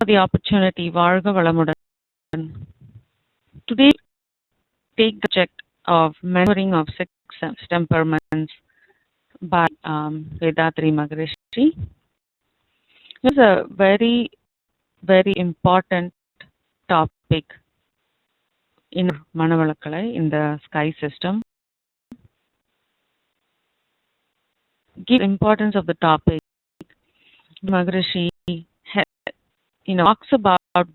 the opportunity. வாழ்க வளமுடன். Today, take the subject of Maneuvering of Six Temperaments by Vedatri Maharishi. This is a very, very important topic in Manavalakalai, in the sky system. Give importance of the topic. Maharishi talks about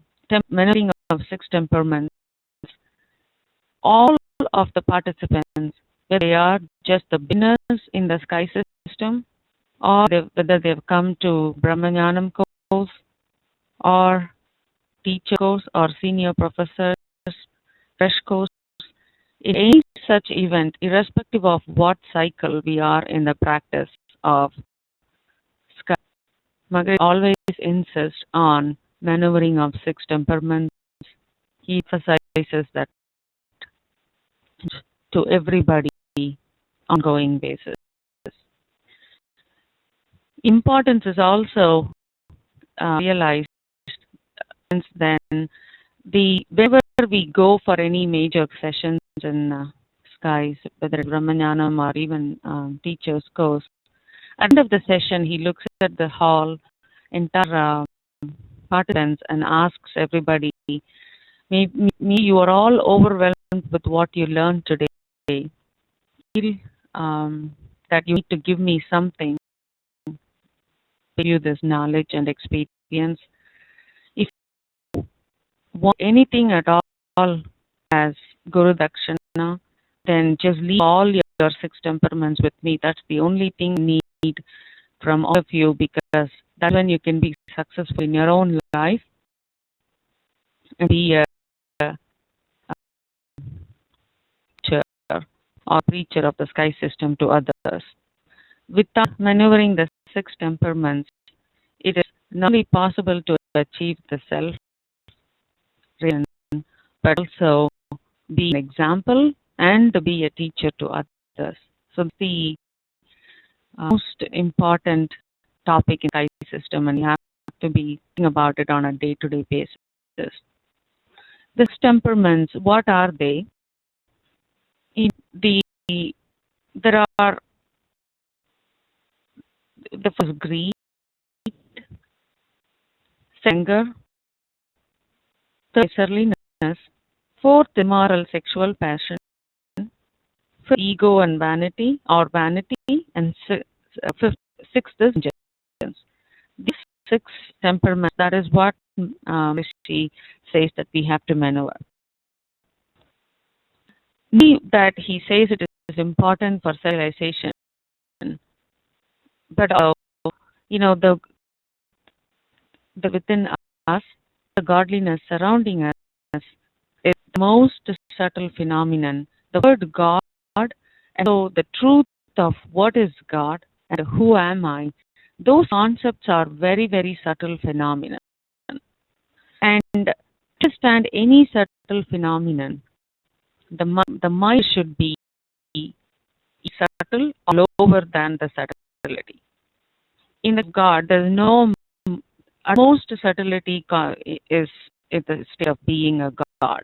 maneuvering of six temperaments. All of the participants, whether they are just the beginners in the sky system, or whether they've come to Brahmanyanam course, or teacher course, or senior professors, fresh course, in any such event, irrespective of what cycle we are in the practice of sky, Maharishi always insists on maneuvering of six temperaments. He emphasizes that to everybody ongoing basis. Importance is also realized since then. Whenever we go for any major sessions in skies, whether it's Brahmanyanam or even teacher's course, at the end of the session he looks at the hall, entire participants, and asks everybody, maybe you are all overwhelmed with what you learned today. Feel that you need to give me something to give you this knowledge and experience. If you want anything at all as Guru Dakshina, then just leave all your six temperaments with me. That's the only thing I need from all of you, because that's when you can be successful in your own life and be a teacher or preacher of the sky system to others. Without maneuvering the six temperaments, it is not only possible to achieve the self, but also be an example and to be a teacher to others. So the most important topic in the sky system, and you have to be thinking about it on a day-to-day basis. The temperaments, what are they? There are the first greed, anger, third miserliness, fourth immoral sexual passion, fifth ego and vanity or vanity, and sixth is vengeance. These six temperaments, that is what she says that we have to maneuver. That he says it is important for civilization, but the within us, the godliness surrounding us is the most subtle phenomenon. The word God, and so the truth of what is God and who am I, those concepts are very, very subtle phenomena. And to understand any subtle phenomenon, the mind should be subtle or lower than the subtlety. In the God, there is no utmost subtlety is the state of being a God.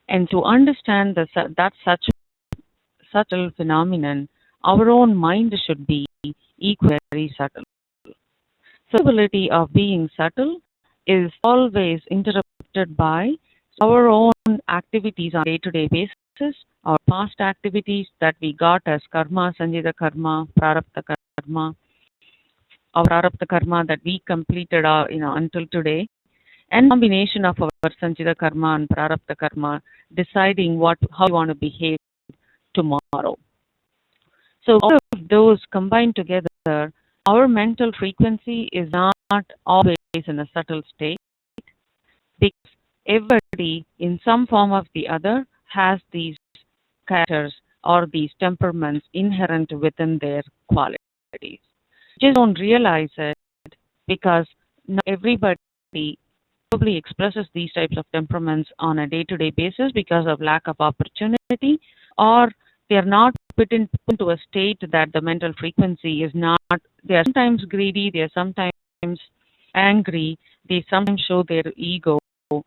And to understand that such subtle phenomenon, our own mind should be equally subtle. So the ability of being subtle is always interrupted by our own activities on a day-to-day basis, our past activities that we got as karma, sanjita karma, prarabdha karma, or prarabdha karma that we completed until today, and combination of our sanjita karma and prarabdha karma, deciding how you want to behave tomorrow. So all of those combined together, our mental frequency is not always in a subtle state, because everybody in some form or the other has these characters or these temperaments inherent within their qualities. Just don't realize it, because not everybody probably expresses these types of temperaments on a day-to-day basis because of lack of opportunity, or they are not put into a state that the mental frequency is not. They are sometimes greedy, they are sometimes angry, They sometimes show their ego, but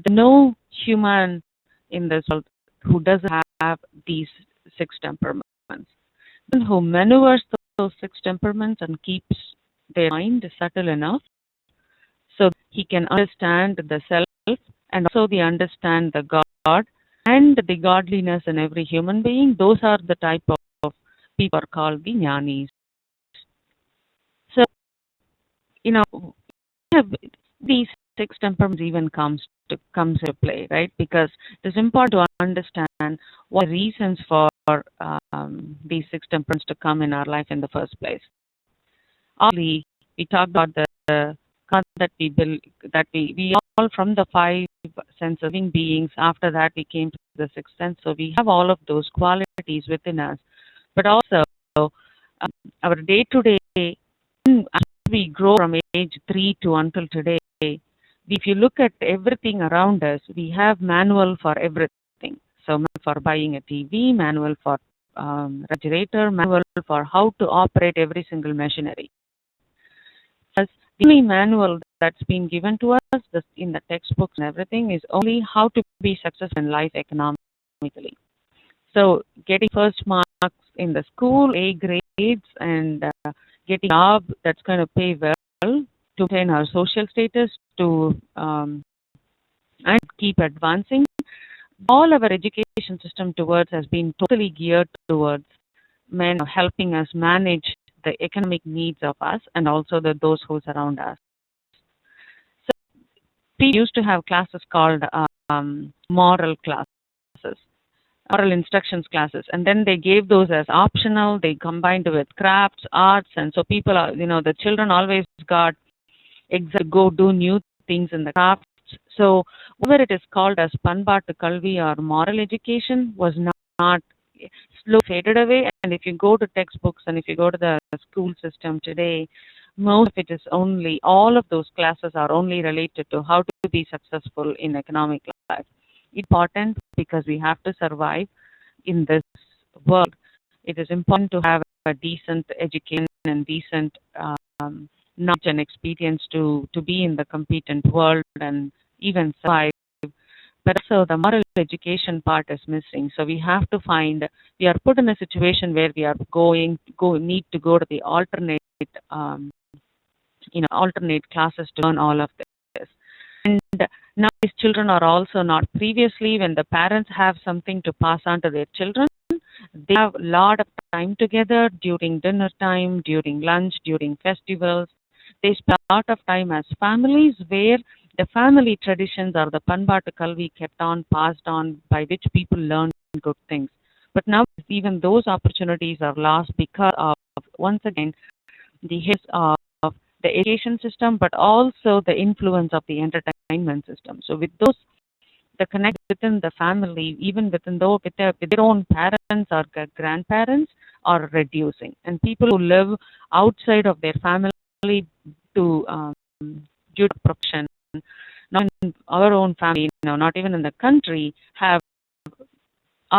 there's no human in this world who doesn't have these six temperaments. And who maneuvers those six temperaments and keeps their mind subtle enough so he can understand the self and also they understand the God and the godliness in every human being. Those are the type of people are called the jnanis. So, you know, have these six temperaments even comes to play, right? Because it's important to understand what the reasons for these six temperaments to come in our life in the first place. Obviously, we talked about the concept that we build, that we all from the five sense of beings. After that, we came to the sixth sense. So we have all of those qualities within us, but also our day to day, as we grow from age 3 to until today, if you look at everything around us, we have manual for everything. So manual for buying a TV, manual for refrigerator, manual for how to operate every single machinery. As the only manual that's been given to us in the textbooks and everything is only how to be successful in life economically. So getting first marks in the school, A grades, and getting a job that's going to pay well to maintain our social status, to and keep advancing. All our education system towards has been totally geared towards men helping us manage the economic needs of us and also those who surround us. So we used to have classes called moral classes, oral instructions classes, and then they gave those as optional. They combined with crafts, arts, and so people are, the children always got to go do new things in the crafts. So whether it is called as Panbatu Kalvi or moral education was not slow faded away. And if you go to textbooks and if you go to the school system today, most of it is only, all of those classes are only related to how to be successful in economic life. Important because we have to survive in this world. It is important to have a decent education and decent knowledge and experience to be in the competent world and even survive. But also the moral education part is missing. So we have to we are put in a situation where we are need to go to the alternate classes to learn all of this. And now these children are also not, previously when the parents have something to pass on to their children, they have a lot of time together during dinner time, during lunch, during festivals. They spend a lot of time as families where the family traditions or the Panbatu Kalvi kept on, passed on, by which people learn good things. But now even those opportunities are lost because of, once again, the hits of the education system, but also the influence of the entertainment system. So with those, the connect within the family, even with their own parents or grandparents, are reducing. And people who live outside of their family due to profession, not in our own family, not even in the country, are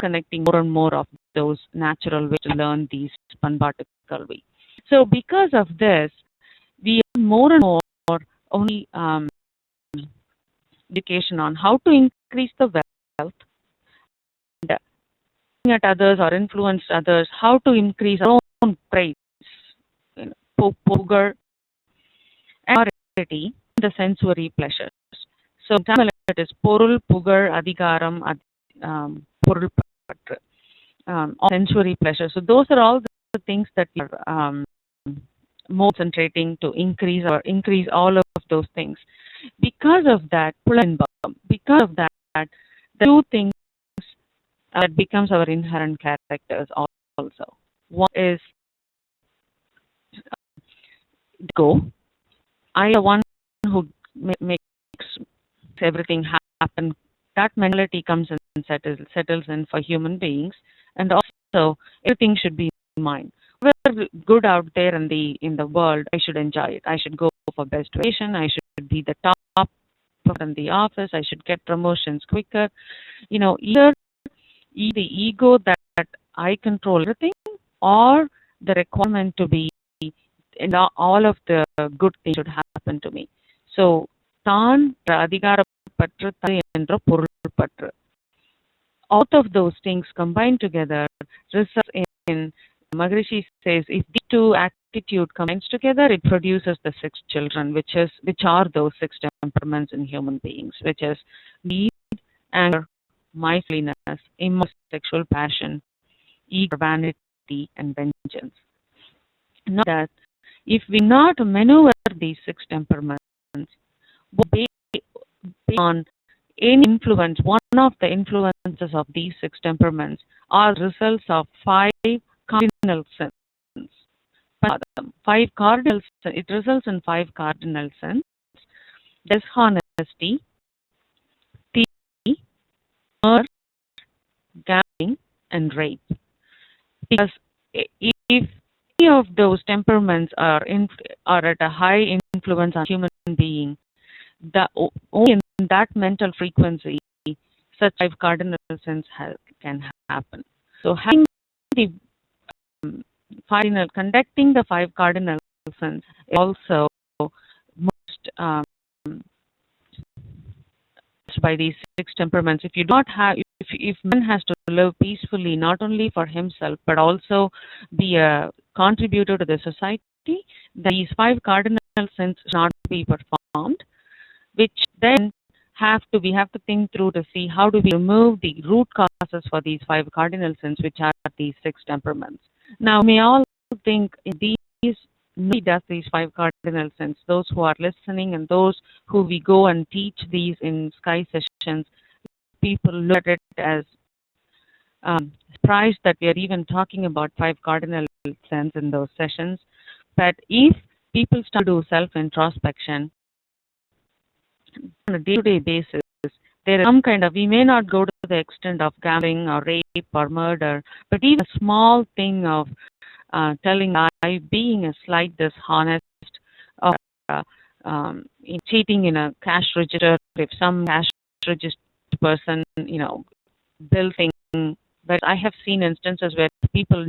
connecting more and more of those natural ways to learn these Panbatu Kalvi. So because of this, we have more and more only education on how to increase the wealth, and looking at others or influence others, how to increase our own praise, poker, and authority, the sensory pleasures. So in Tamil it is Porul, Pugar, Adhikaram, Porul, sensory pleasure. So those are all the things that we are more concentrating to increase all of those things. Because of that, the two things that becomes our inherent characters also. One is go. I am the one who makes everything happen. That mentality comes and settles in for human beings, and also everything should be mine. Whatever good out there in the world, I should enjoy it. I should go for best vacation. I should be the top in the office. I should get promotions quicker. Either the ego that I control everything, or the requirement to be, and all of the good things should happen to me. So தான் அதிகாரப்பற்று என்ற பொருள்பற்று. All of those things combined together result in, Maharishi says, if these two attitude combines together, it produces the 6 children, which are those 6 temperaments in human beings, which is greed, anger, miserliness, immoral sexual passion, ego, vanity, and vengeance. Not that if we not maneuver these 6 temperaments, based on any influence, one of the influences of these 6 temperaments are results of 5 cardinal sins. 5 cardinal sins. It results in 5 cardinal sins: dishonesty, thievery, murder, gambling, and rape. Because if any of those temperaments are at a high influence on human being, only in that mental frequency, such 5 cardinal sins can happen. So having the conducting the 5 cardinal sins is also most by these 6 temperaments. If you do not have, if man has to live peacefully, not only for himself but also be a contributor to the society, these 5 cardinal sins should not be performed, which then we have to think through to see how do we remove the root causes for these 5 cardinal sins, which are these 6 temperaments. Now, may all think nobody does these 5 cardinal sins. Those who are listening and those who we go and teach these in Sky sessions, people look at it as surprised that we are even talking about 5 cardinal sins in those sessions. But if people start to do self-introspection on a day-to-day basis, there is some kind of, we may not go to the extent of gambling or rape or murder, but even a small thing of telling lie, being a slight dishonest, or cheating in a cash register, if some cash register person, bill thing. But I have seen instances where people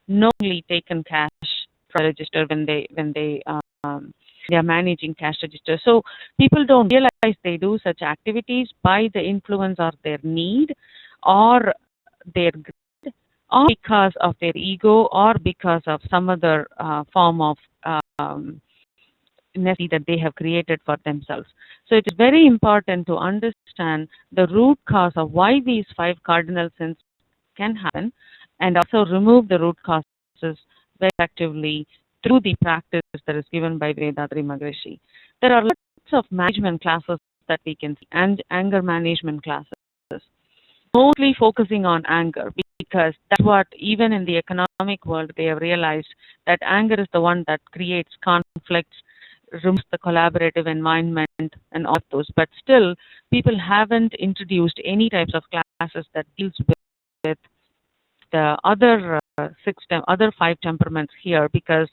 knowingly taken cash for register when they are managing cash register. So people don't realize they do such activities by the influence of their need or their greed, or because of their ego, or because of some other form of necessity that they have created for themselves. So it is very important to understand the root cause of why these 5 cardinal sins can happen, and also remove the root causes very effectively through the practice that is given by Vedadri Maharishi. There are lots of management classes that we can see, and anger management classes, mostly focusing on anger, because that's what, even in the economic world, they have realized that anger is the one that creates conflicts, removes the collaborative environment and all those. But still, people haven't introduced any types of classes that deals with the other 5 temperaments here, because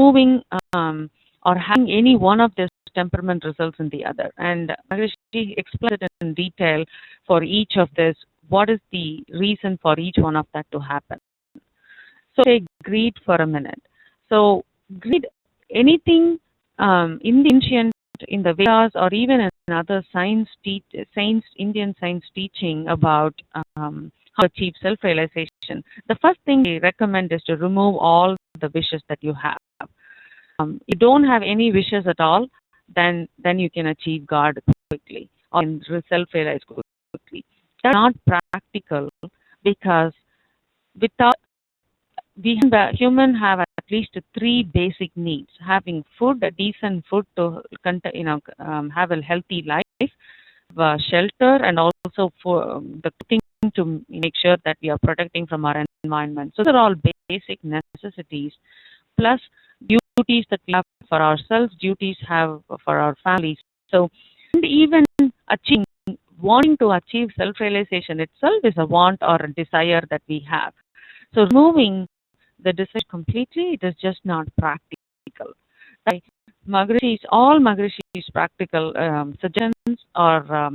moving or having any one of this temperament results in the other. And Maharishi explained it in detail for each of this, what is the reason for each one of that to happen. So take greed for a minute. So greed, anything in the ancient, in the Vedas, or even in other Indian science teaching about how to achieve self-realization, the first thing they recommend is to remove all the wishes that you have. You don't have any wishes at all, then you can achieve God quickly or self-realize quickly. That's not practical, because without human have at least 3 basic needs: having food, a decent food to have a healthy life, shelter, and also for the cooking to make sure that we are protecting from our environment. So these are all basic necessities, plus duties that we have for ourselves, duties have for our families. So, and even wanting to achieve self-realization itself is a want or a desire that we have. So removing the desire completely, it is just not practical. All Maharishi's practical suggestions or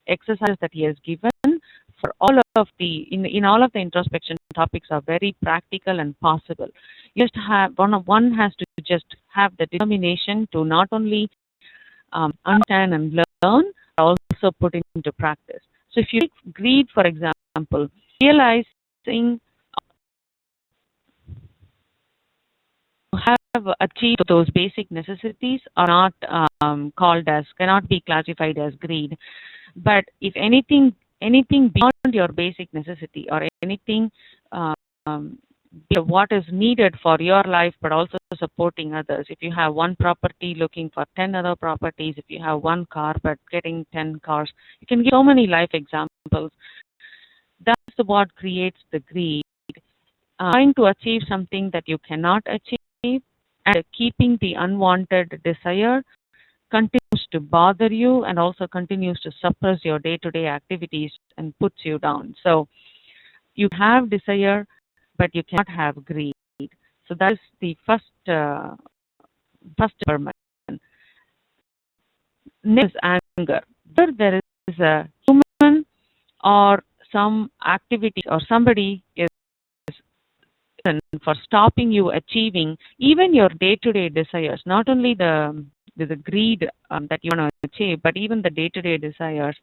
exercises that he has given for all of in all of the introspection topics are very practical and possible. You just have one has to just have the determination to not only understand and learn, also put into practice. So if you take greed, for example, realizing have achieved those basic necessities are not cannot be classified as greed. But if anything beyond your basic necessity or anything what is needed for your life, but also supporting others. If you have one property looking for 10 other properties, if you have one car but getting 10 cars, you can give so many life examples. That's what creates the greed. Trying to achieve something that you cannot achieve and keeping the unwanted desire continues to bother you and also continues to suppress your day-to-day activities and puts you down. So you have desire, but you cannot have greed. So that is the first temperament. Next is anger. There is a human or some activity or somebody is for stopping you achieving even your day-to-day desires, not only the greed that you want to achieve, but even the day-to-day desires.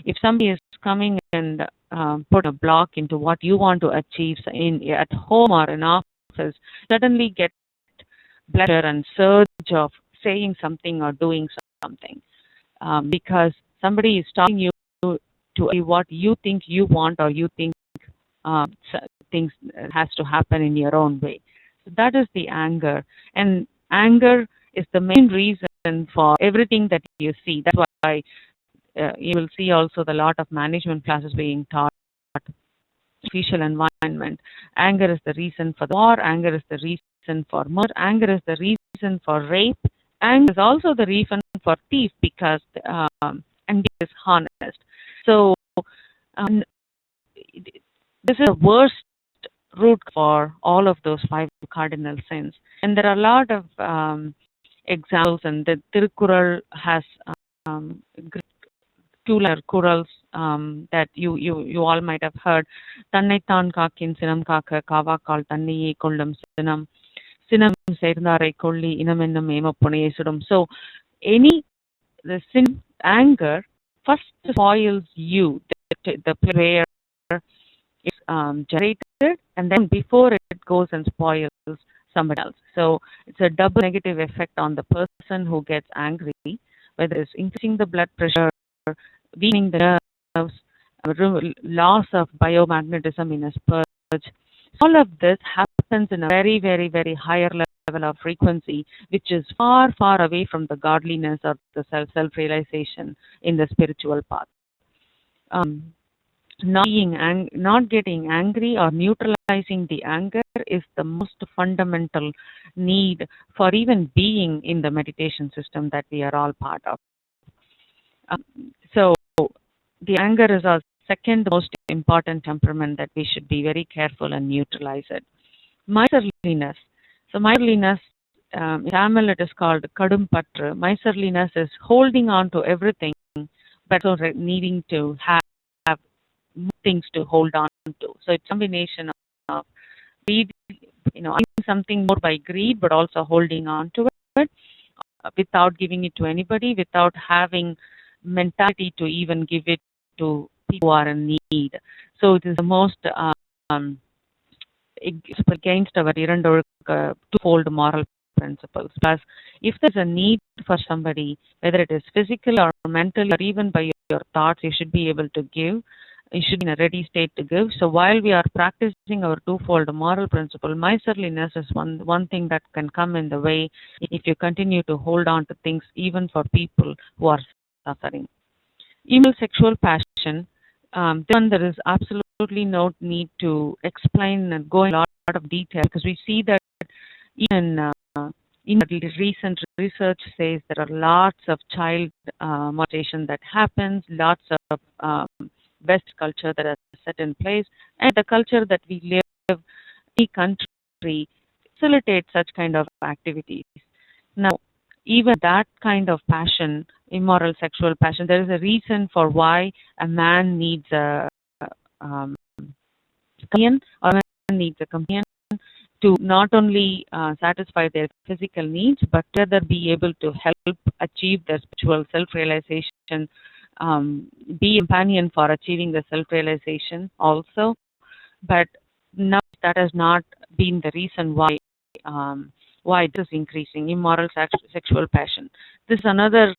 If somebody is coming and put a block into what you want to achieve at home or in office, suddenly get pleasure and surge of saying something or doing something because somebody is stopping you to achieve what you think you want or you think things has to happen in your own way. So that is the anger. And anger is the main reason for everything that you see. That's why you will see also the lot of management classes being taught, official environment. Anger is the reason for the war. Anger is the reason for murder. Anger is the reason for rape. Anger is also the reason for thief because and is honest. So this is the worst root for all of those 5 cardinal sins. And there are a lot of examples, and the Tirukural has two-letter kurals that you all might have heard. Tannaitan kakin sinam kaka kavakal tanniye kollum sinam sinam சேர்ந்தாரை கொள்ளி இனமென்னும் ஏமப்புனையை சுடும். So the sin, anger first spoils you, the where it's generated, and then before it goes and spoils somebody else. So it's a double negative effect on the person who gets angry, whether it's increasing the blood pressure, weakening the nerves, loss of biomagnetism in a purge. All of this happens in a very, very, very higher level of frequency, which is far, far away from the godliness or the self-realization in the spiritual path. Not getting angry or neutralizing the anger is the most fundamental need for even being in the meditation system that we are all part of. So the anger is our second most important temperament that we should be very careful and neutralize it. Miserliness. So miserliness, in Tamil it is called kadumpatru. Miserliness is holding on to everything, but also needing to have things to hold on to. So it's a combination of greed, something more by greed, but also holding on to it without giving it to anybody, without having mentality to even give it to people who are in need. So it is the most against our twofold moral principles. Plus, if there's a need for somebody, whether it is physical or mental or even by your thoughts, you should be able to give. You should be in a ready state to give. So while we are practicing our twofold moral principle, miserliness is one thing that can come in the way if you continue to hold on to things even for people who are suffering. Evil sexual passion, then there is absolutely no need to explain and go in a lot of detail, because we see that even in recent research says there are lots of child molestation that happens, lots of West culture that is set in place, and the culture that we live, any country facilitates such kind of activities. Now, even that kind of passion, immoral sexual passion, there is a reason for why a man needs a companion or a man needs a companion. to not only satisfy their physical needs, but rather be able to help achieve their spiritual self-realization, be a companion for achieving the self-realization also. But now that has not been the reason why this is increasing immoral sexual passion. This is another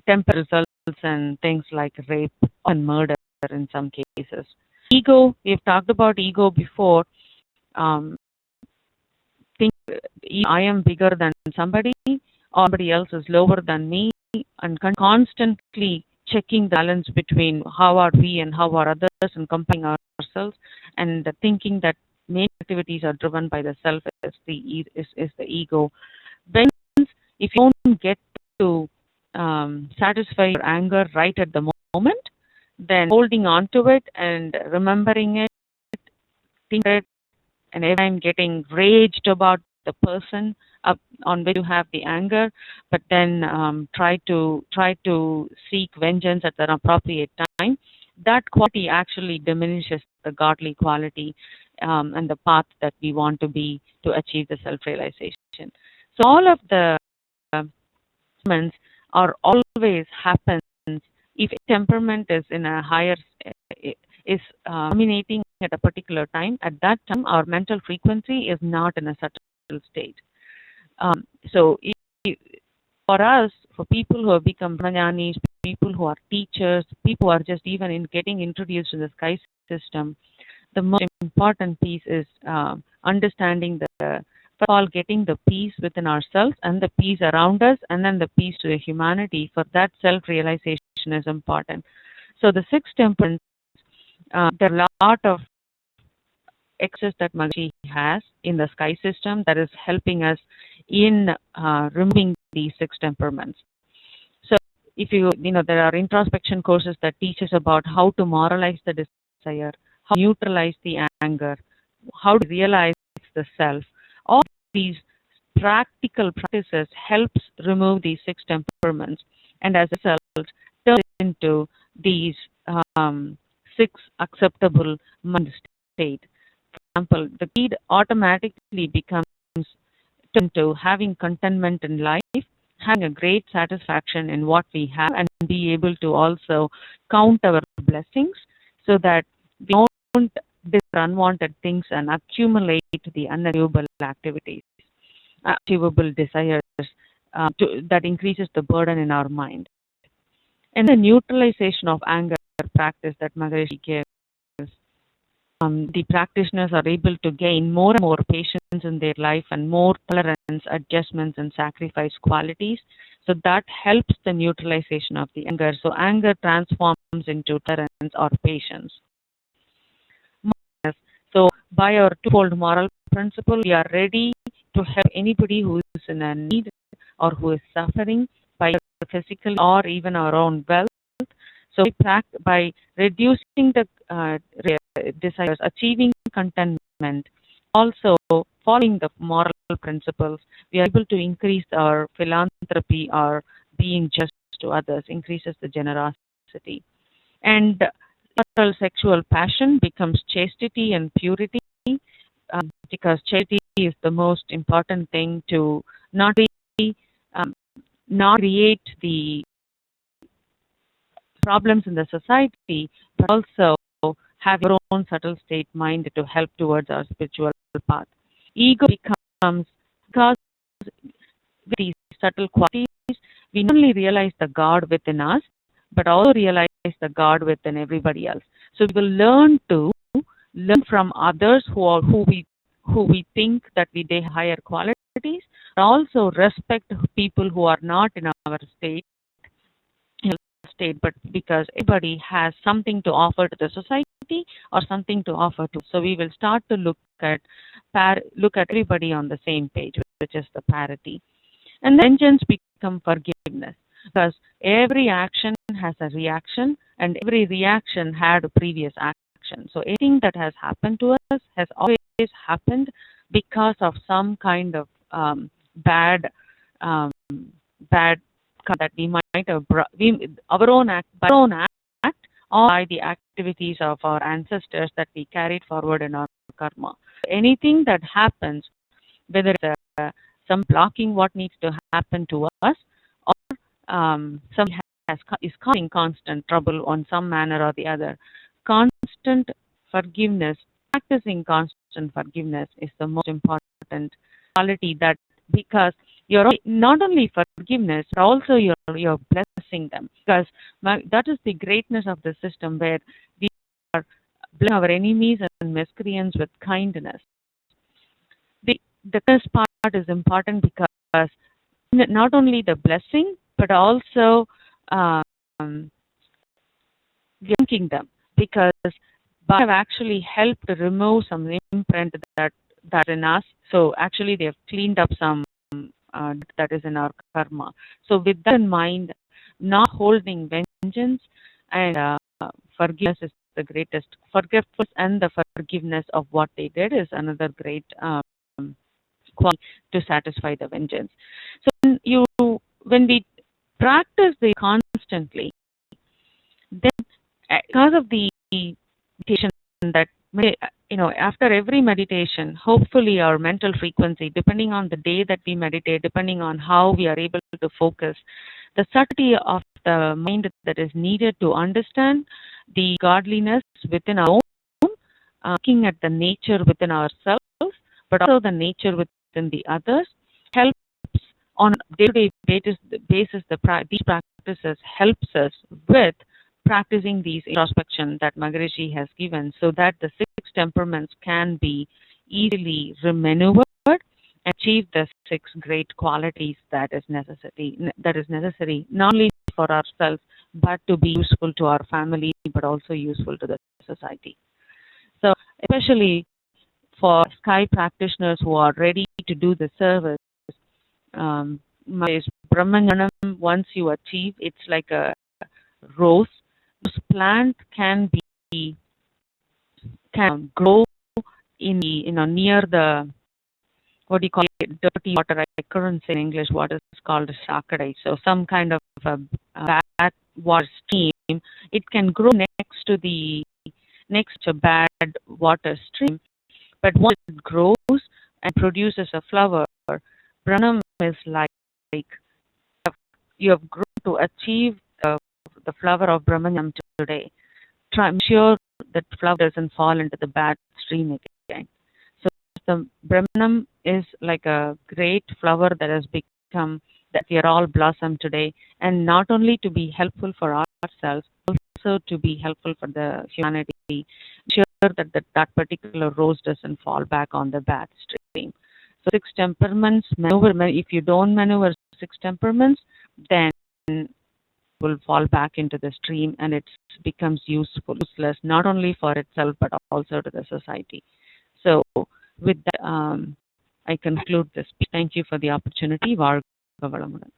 temper results and things like rape and murder in some cases. Ego, we've talked about ego before. Think I am bigger than somebody, or somebody else is lower than me, and constantly checking the balance between how are we and how are others, and comparing ourselves, and thinking that main activities are driven by the self is the ego. When if you don't get to satisfy your anger right at the moment, then holding on to it and remembering it, thinking it, and every time getting raged about the person on which you have the anger, but then try to seek vengeance at an appropriate time. That quality actually diminishes the godly quality and the path that we want to be to achieve the self-realization. So all of the temperaments are always happens if a temperament is in a higher is dominating at a particular time. At that time, our mental frequency is not in a subtle state. So for us, for people who have become Brahmajanis, people who are teachers, people who are just even in getting introduced to the sky system, the most important piece is understanding first of all, getting the peace within ourselves and the peace around us, and then the peace to the humanity. For that, self-realization is important. So the six temperaments, there are a lot of excess that Maharishi has in the sky system that is helping us in removing these six temperaments. So if there are introspection courses that teach us about how to moralize the desire, how to neutralize the anger, how to realize the self. All these practical practices helps remove these six temperaments, and as a result, turn into these six acceptable mind state. For example, the greed automatically becomes into having contentment in life, having a great satisfaction in what we have, and be able to also count our blessings so that we don't do unwanted things and accumulate the unachievable activities, achievable desires that increases the burden in our mind. And the neutralization of anger practice that Maharishi gives, the practitioners are able to gain more and more patience in their life and more tolerance, adjustments, and sacrifice qualities. So that helps the neutralization of the anger. So anger transforms into tolerance or patience. So by our twofold moral principle, we are ready to help anybody who is in a need or who is suffering by physical or even our own wealth. So by reducing the desires, achieving contentment, also following the moral principles, we are able to increase our philanthropy or being just to others, increases the generosity. And sexual passion becomes chastity and purity, because charity is the most important thing to not create the problems in the society, but also have your own subtle state mind to help towards our spiritual path. Ego becomes, because with these subtle qualities, we not only realize the God within us, but also realize the God within everybody else. So we will learn from others who we think that they have higher qualities, but also respect people who are not in our state, but because everybody has something to offer to the society or something to offer to. So we will start to look at everybody on the same page, which is the parity. And vengeance become forgiveness, because every action has a reaction, and every reaction had a previous action. So anything that has happened to us has always happened because of some kind of bad that we might have our own act, or by the activities of our ancestors that we carried forward in our karma. anything that happens, whether it's some blocking what needs to happen to us, or somebody is causing constant trouble on some manner or the other, constant forgiveness, practicing constant forgiveness is the most important quality, that because you're not only forgiveness, but also you're blessing them, because that is the greatness of the system, where we are blessing our enemies and miscreants with kindness. The first part is important because not only the blessing, but also thanking them, because they have actually helped to remove some imprint that's in us. So actually they have cleaned up some that is in our karma. So with that in mind, not holding vengeance and forgiveness is the greatest. Forgiveness and the forgiveness of what they did is another great quality to satisfy the vengeance. So when we practice this constantly, then because of the meditation, that after every meditation, hopefully our mental frequency, depending on the day that we meditate, depending on how we are able to focus, the subtlety of the mind that is needed to understand the godliness within our own, looking at the nature within ourselves, but also the nature within the others, helps on a day-to-day basis. These practices helps us with practicing these introspection that Maharishi has given, so that the 6 temperaments can be easily remaneuvered and achieve the 6 great qualities that is necessary not only for ourselves, but to be useful to our family, but also useful to the society. So especially for sky practitioners who are ready to do the service, Brahmanyanam, once you achieve, it's like a rose. This plant can grow in near the, what do you call it, dirty water. I couldn't say in English what is called shakadai. So some kind of a bad water stream. It can grow next to bad water stream, but once it grows and produces a flower, Pranam is like you have grown to achieve the flower of Brahmanam today. I'm sure that flower doesn't fall into the bad stream again. So the Brahmanam is like a great flower that has become, that we are all blossomed today, and not only to be helpful for ourselves, also to be helpful for the humanity. Sure that particular rose doesn't fall back on the bad stream. So 6 temperaments, if you don't maneuver 6 temperaments, then will fall back into the stream, and it becomes useless not only for itself but also to the society. So with that, I conclude this. Thank you for the opportunity. Varga Valamudan.